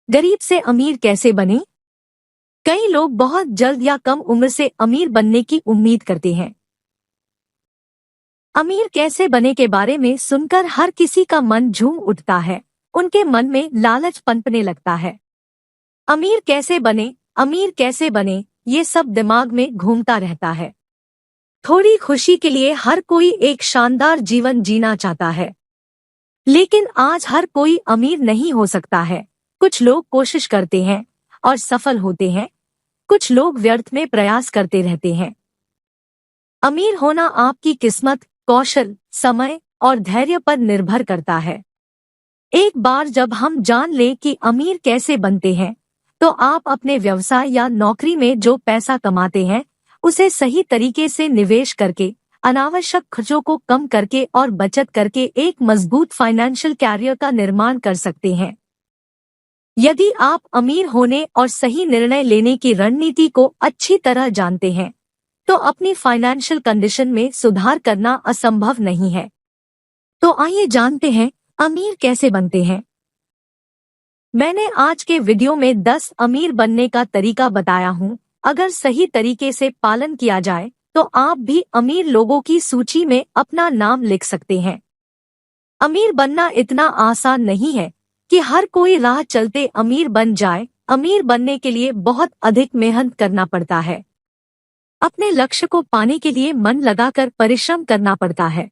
गरीब से अमीर कैसे बने? कई लोग बहुत जल्द या कम उम्र से अमीर बनने की उम्मीद करते हैं। अमीर कैसे बने के बारे में सुनकर हर किसी का मन झूम उठता है। उनके मन में लालच पनपने लगता है। अमीर कैसे बने, अमीर कैसे बने, ये सब दिमाग में घूमता रहता है। थोड़ी खुशी के लिए हर कोई एक शानदार जीवन जीना चाहता है, लेकिन आज हर कोई अमीर नहीं हो सकता है। कुछ लोग कोशिश करते हैं और सफल होते हैं, कुछ लोग व्यर्थ में प्रयास करते रहते हैं। अमीर होना आपकी किस्मत, कौशल, समय और धैर्य पर निर्भर करता है। एक बार जब हम जान लें कि अमीर कैसे बनते हैं, तो आप अपने व्यवसाय या नौकरी में जो पैसा कमाते हैं, उसे सही तरीके से निवेश करके, अनावश्यक खर्चों को कम करके और बचत करके एक मजबूत फाइनेंशियल कैरियर का निर्माण कर सकते हैं। यदि आप अमीर होने और सही निर्णय लेने की रणनीति को अच्छी तरह जानते हैं, तो अपनी फाइनेंशियल कंडीशन में सुधार करना असंभव नहीं है। तो आइए जानते हैं अमीर कैसे बनते हैं। मैंने आज के वीडियो में 10 अमीर बनने का तरीका बताया हूँ। अगर सही तरीके से पालन किया जाए तो आप भी अमीर लोगों की सूची में अपना नाम लिख सकते हैं। अमीर बनना इतना आसान नहीं है कि हर कोई राह चलते अमीर बन जाए। अमीर बनने के लिए बहुत अधिक मेहनत करना पड़ता है। अपने लक्ष्य को पाने के लिए मन लगाकर परिश्रम करना पड़ता है।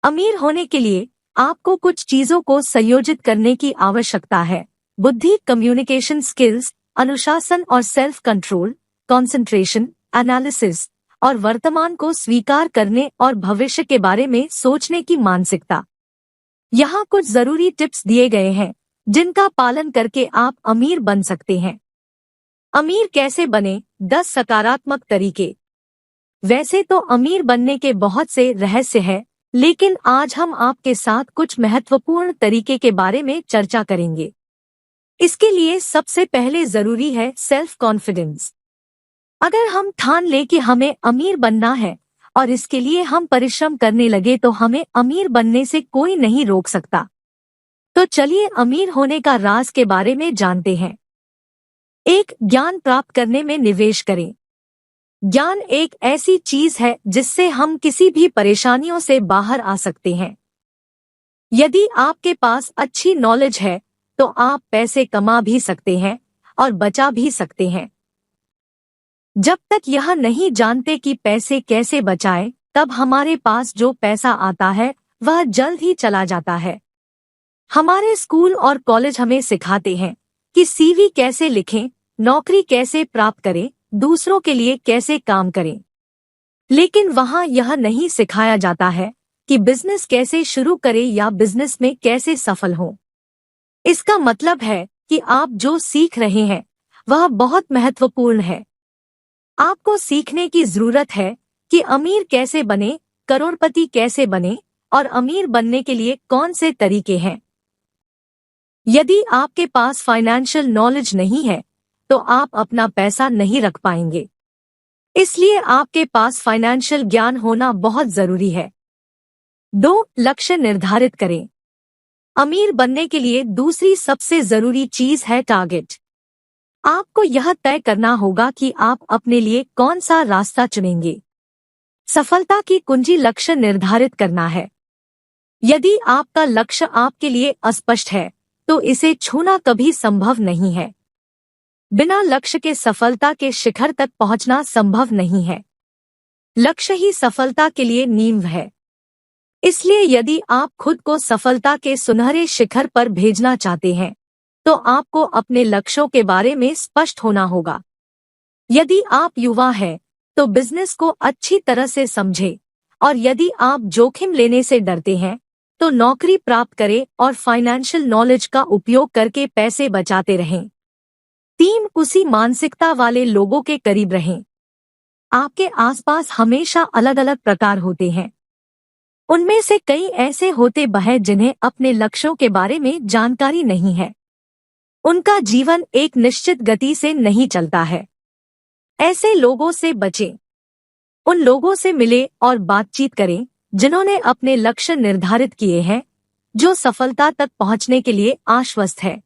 अमीर होने के लिए आपको कुछ चीजों को संयोजित करने की आवश्यकता है। बुद्धि, कम्युनिकेशन स्किल्स, अनुशासन और सेल्फ कंट्रोल, कंसंट्रेशन, एनालिसिस और वर्तमान को स्वीकार करने और भविष्य के बारे में सोचने की मानसिकता। यहाँ कुछ जरूरी टिप्स दिए गए हैं जिनका पालन करके आप अमीर बन सकते हैं। अमीर कैसे बने, 10 सकारात्मक तरीके। वैसे तो अमीर बनने के बहुत से रहस्य हैं, लेकिन आज हम आपके साथ कुछ महत्वपूर्ण तरीके के बारे में चर्चा करेंगे। इसके लिए सबसे पहले जरूरी है सेल्फ कॉन्फिडेंस। अगर हम ठान लें कि हमें अमीर बनना है और इसके लिए हम परिश्रम करने लगे, तो हमें अमीर बनने से कोई नहीं रोक सकता। तो चलिए अमीर होने का राज के बारे में जानते हैं। 1. ज्ञान प्राप्त करने में निवेश करें। ज्ञान एक ऐसी चीज है जिससे हम किसी भी परेशानियों से बाहर आ सकते हैं। यदि आपके पास अच्छी नॉलेज है तो आप पैसे कमा भी सकते हैं और बचा भी सकते हैं। जब तक यह नहीं जानते कि पैसे कैसे बचाएं, तब हमारे पास जो पैसा आता है वह जल्द ही चला जाता है। हमारे स्कूल और कॉलेज हमें सिखाते हैं कि सीवी कैसे लिखें, नौकरी कैसे प्राप्त करें, दूसरों के लिए कैसे काम करें, लेकिन वहां यह नहीं सिखाया जाता है कि बिजनेस कैसे शुरू करें या बिजनेस में कैसे सफल हो। इसका मतलब है कि आप जो सीख रहे हैं वह बहुत महत्वपूर्ण है। आपको सीखने की जरूरत है कि अमीर कैसे बने, करोड़पति कैसे बने और अमीर बनने के लिए कौन से तरीके हैं। यदि आपके पास फाइनेंशियल नॉलेज नहीं है तो आप अपना पैसा नहीं रख पाएंगे। इसलिए आपके पास फाइनेंशियल ज्ञान होना बहुत जरूरी है। 2. लक्ष्य निर्धारित करें। अमीर बनने के लिए दूसरी सबसे जरूरी चीज है टारगेट। आपको यह तय करना होगा कि आप अपने लिए कौन सा रास्ता चुनेंगे। सफलता की कुंजी लक्ष्य निर्धारित करना है। यदि आपका लक्ष्य आपके लिए अस्पष्ट है तो इसे छूना कभी संभव नहीं है। बिना लक्ष्य के सफलता के शिखर तक पहुंचना संभव नहीं है। लक्ष्य ही सफलता के लिए नींव है। इसलिए यदि आप खुद को सफलता के सुनहरे शिखर पर भेजना चाहते हैं, तो आपको अपने लक्ष्यों के बारे में स्पष्ट होना होगा। यदि आप युवा हैं, तो बिजनेस को अच्छी तरह से समझें, और यदि आप जोखिम लेने से डरते हैं, तो नौकरी प्राप्त करें और फाइनेंशियल नॉलेज का उपयोग करके पैसे बचाते रहें। 3. उसी मानसिकता वाले लोगों के करीब रहें। आपके आसपास हमेशा अलग अलग प्रकार होते हैं। उनमें से कई ऐसे होते हैं जिन्हें अपने लक्ष्यों के बारे में जानकारी नहीं है। उनका जीवन एक निश्चित गति से नहीं चलता है। ऐसे लोगों से बचें। उन लोगों से मिलें और बातचीत करें जिन्होंने अपने लक्ष्य निर्धारित किए हैं, जो सफलता तक पहुंचने के लिए आश्वस्त है।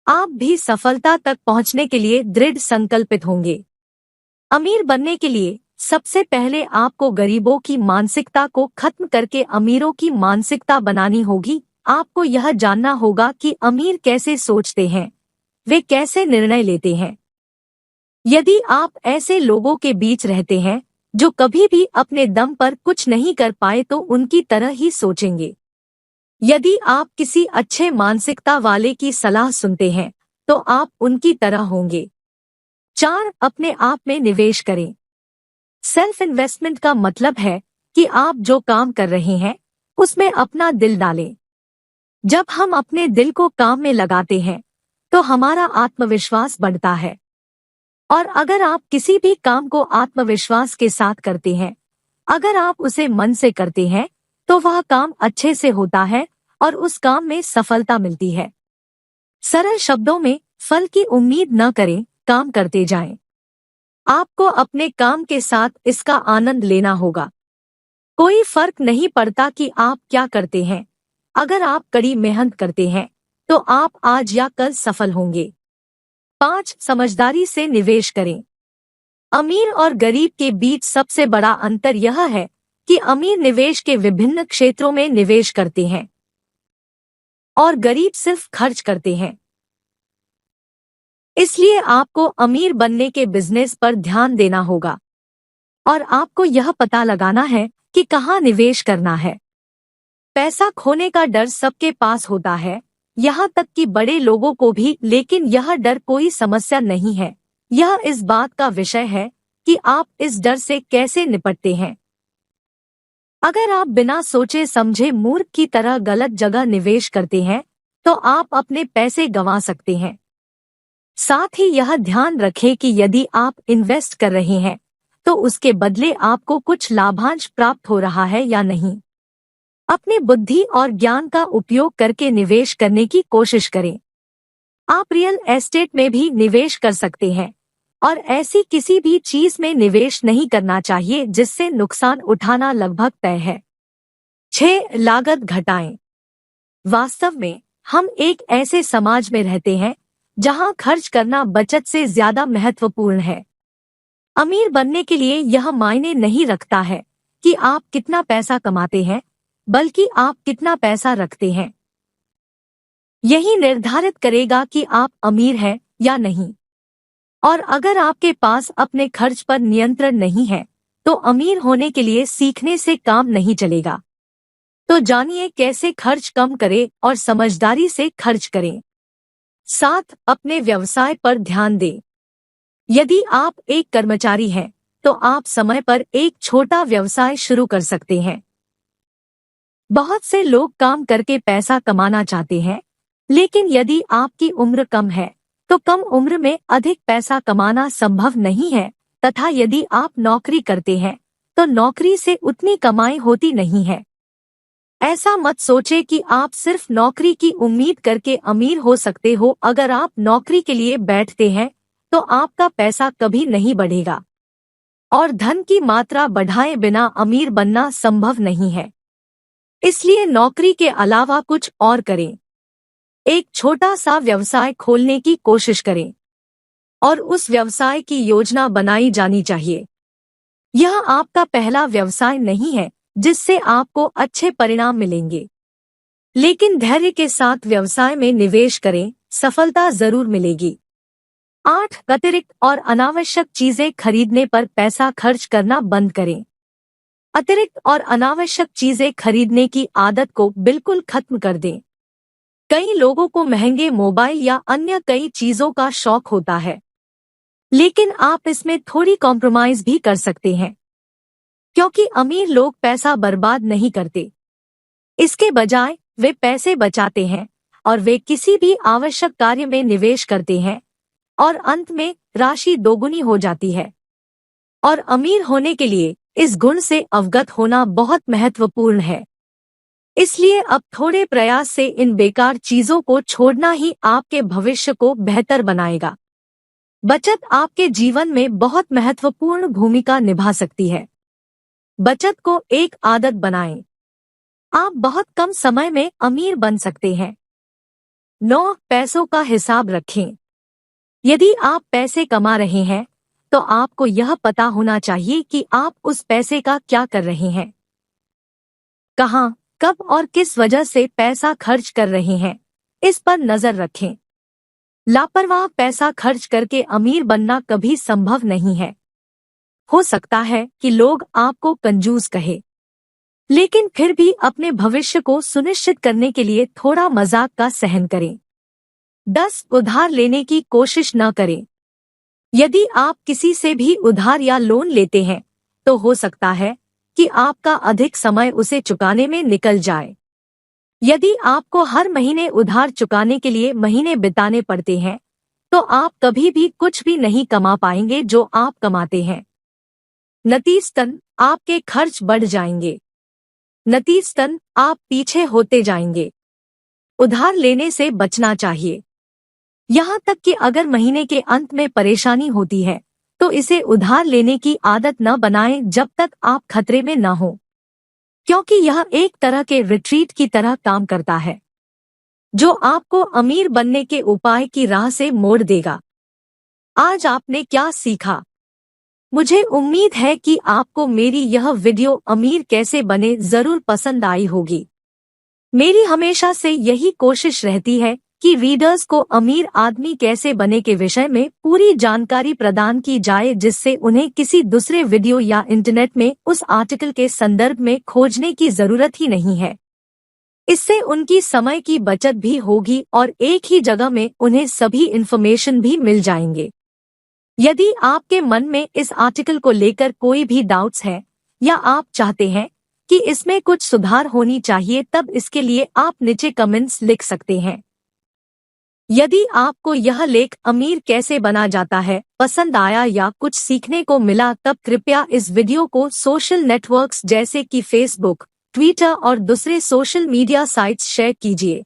आप भी सफलता तक पहुंचने के लिए दृढ़ संकल्पित होंगे। अमीर बनने के लिए सबसे पहले आपको गरीबों की मानसिकता को खत्म करके अमीरों की मानसिकता बनानी होगी। आपको यह जानना होगा कि अमीर कैसे सोचते हैं, वे कैसे निर्णय लेते हैं। यदि आप ऐसे लोगों के बीच रहते हैं जो कभी भी अपने दम पर कुछ नहीं कर पाए तो उनकी तरह ही सोचेंगे। यदि आप किसी अच्छे मानसिकता वाले की सलाह सुनते हैं तो आप उनकी तरह होंगे। 4. अपने आप में निवेश करें। सेल्फ इन्वेस्टमेंट का मतलब है कि आप जो काम कर रहे हैं उसमें अपना दिल डालें। जब हम अपने दिल को काम में लगाते हैं तो हमारा आत्मविश्वास बढ़ता है। और अगर आप किसी भी काम को आत्मविश्वास के साथ करते हैं, अगर आप उसे मन से करते हैं तो वह काम अच्छे से होता है और उस काम में सफलता मिलती है। सरल शब्दों में फल की उम्मीद न करें, काम करते जाएं। आपको अपने काम के साथ इसका आनंद लेना होगा। कोई फर्क नहीं पड़ता कि आप क्या करते हैं, अगर आप कड़ी मेहनत करते हैं तो आप आज या कल सफल होंगे। 5. समझदारी से निवेश करें। अमीर और गरीब के बीच सबसे बड़ा अंतर यह है कि अमीर निवेश के विभिन्न क्षेत्रों में निवेश करते हैं और गरीब सिर्फ खर्च करते हैं। इसलिए आपको अमीर बनने के बिजनेस पर ध्यान देना होगा और आपको यह पता लगाना है कि कहाँ निवेश करना है। पैसा खोने का डर सबके पास होता है, यहाँ तक कि बड़े लोगों को भी, लेकिन यह डर कोई समस्या नहीं है। यह इस बात का विषय है कि आप इस डर से कैसे निपटते हैं। अगर आप बिना सोचे समझे मूर्ख की तरह गलत जगह निवेश करते हैं तो आप अपने पैसे गंवा सकते हैं। साथ ही यह ध्यान रखें कि यदि आप इन्वेस्ट कर रहे हैं तो उसके बदले आपको कुछ लाभांश प्राप्त हो रहा है या नहीं। अपनी बुद्धि और ज्ञान का उपयोग करके निवेश करने की कोशिश करें। आप रियल एस्टेट में भी निवेश कर सकते हैं और ऐसी किसी भी चीज में निवेश नहीं करना चाहिए जिससे नुकसान उठाना लगभग तय है। 6. लागत घटाएं। वास्तव में हम एक ऐसे समाज में रहते हैं जहां खर्च करना बचत से ज्यादा महत्वपूर्ण है। अमीर बनने के लिए यह मायने नहीं रखता है कि आप कितना पैसा कमाते हैं, बल्कि आप कितना पैसा रखते हैं। यही निर्धारित करेगा कि आप अमीर हैं या नहीं। और अगर आपके पास अपने खर्च पर नियंत्रण नहीं है तो अमीर होने के लिए सीखने से काम नहीं चलेगा। तो जानिए कैसे खर्च कम करें और समझदारी से खर्च करें। 7. अपने व्यवसाय पर ध्यान दें। यदि आप एक कर्मचारी हैं तो आप समय पर एक छोटा व्यवसाय शुरू कर सकते हैं। बहुत से लोग काम करके पैसा कमाना चाहते हैं, लेकिन यदि आपकी उम्र कम है तो कम उम्र में अधिक पैसा कमाना संभव नहीं है, तथा यदि आप नौकरी करते हैं तो नौकरी से उतनी कमाई होती नहीं है। ऐसा मत सोचे कि आप सिर्फ नौकरी की उम्मीद करके अमीर हो सकते हो। अगर आप नौकरी के लिए बैठते हैं तो आपका पैसा कभी नहीं बढ़ेगा और धन की मात्रा बढ़ाए बिना अमीर बनना संभव नहीं है। इसलिए नौकरी के अलावा कुछ और करें। एक छोटा सा व्यवसाय खोलने की कोशिश करें और उस व्यवसाय की योजना बनाई जानी चाहिए। यह आपका पहला व्यवसाय नहीं है जिससे आपको अच्छे परिणाम मिलेंगे, लेकिन धैर्य के साथ व्यवसाय में निवेश करें, सफलता जरूर मिलेगी। 8. अतिरिक्त और अनावश्यक चीजें खरीदने पर पैसा खर्च करना बंद करें। अतिरिक्त और अनावश्यक चीजें खरीदने की आदत को बिल्कुल खत्म कर दें। कई लोगों को महंगे मोबाइल या अन्य कई चीजों का शौक होता है, लेकिन आप इसमें थोड़ी कॉम्प्रोमाइज भी कर सकते हैं, क्योंकि अमीर लोग पैसा बर्बाद नहीं करते। इसके बजाय वे पैसे बचाते हैं और वे किसी भी आवश्यक कार्य में निवेश करते हैं और अंत में राशि दोगुनी हो जाती है। और अमीर होने के लिए इस गुण से अवगत होना बहुत महत्वपूर्ण है। इसलिए अब थोड़े प्रयास से इन बेकार चीजों को छोड़ना ही आपके भविष्य को बेहतर बनाएगा। बचत आपके जीवन में बहुत महत्वपूर्ण भूमिका निभा सकती है। बचत को एक आदत बनाएं। आप बहुत कम समय में अमीर बन सकते हैं। 9. पैसों का हिसाब रखें। यदि आप पैसे कमा रहे हैं तो आपको यह पता होना चाहिए कि आप उस पैसे का क्या कर रहे हैं, कहां, कब और किस वजह से पैसा खर्च कर रहे हैं, इस पर नजर रखें। लापरवाह पैसा खर्च करके अमीर बनना कभी संभव नहीं है। हो सकता है कि लोग आपको कंजूस कहे, लेकिन फिर भी अपने भविष्य को सुनिश्चित करने के लिए थोड़ा मजाक का सहन करें। 10. उधार लेने की कोशिश न करें। यदि आप किसी से भी उधार या लोन लेते हैं तो हो सकता है कि आपका अधिक समय उसे चुकाने में निकल जाए। यदि आपको हर महीने उधार चुकाने के लिए महीने बिताने पड़ते हैं तो आप कभी भी कुछ भी नहीं कमा पाएंगे जो आप कमाते हैं। नतीजतन आपके खर्च बढ़ जाएंगे। नतीजतन आप पीछे होते जाएंगे। उधार लेने से बचना चाहिए। यहाँ तक कि अगर महीने के अंत में परेशानी होती है तो इसे उधार लेने की आदत न बनाएं जब तक आप खतरे में न हो, क्योंकि यह एक तरह के रिट्रीट की तरह काम करता है जो आपको अमीर बनने के उपाय की राह से मोड़ देगा। आज आपने क्या सीखा? मुझे उम्मीद है कि आपको मेरी यह वीडियो अमीर कैसे बने जरूर पसंद आई होगी। मेरी हमेशा से यही कोशिश रहती है कि रीडर्स को अमीर आदमी कैसे बने के विषय में पूरी जानकारी प्रदान की जाए, जिससे उन्हें किसी दूसरे वीडियो या इंटरनेट में उस आर्टिकल के संदर्भ में खोजने की जरूरत ही नहीं है। इससे उनकी समय की बचत भी होगी और एक ही जगह में उन्हें सभी इन्फॉर्मेशन भी मिल जाएंगे। यदि आपके मन में इस आर्टिकल को लेकर कोई भी डाउट्स है या आप चाहते हैं कि इसमें कुछ सुधार होनी चाहिए, तब इसके लिए आप नीचे कमेंट्स लिख सकते हैं। यदि आपको यह लेख अमीर कैसे बना जाता है पसंद आया या कुछ सीखने को मिला, तब कृपया इस वीडियो को सोशल नेटवर्क्स जैसे कि फेसबुक, ट्विटर और दूसरे सोशल मीडिया साइट्स शेयर कीजिए।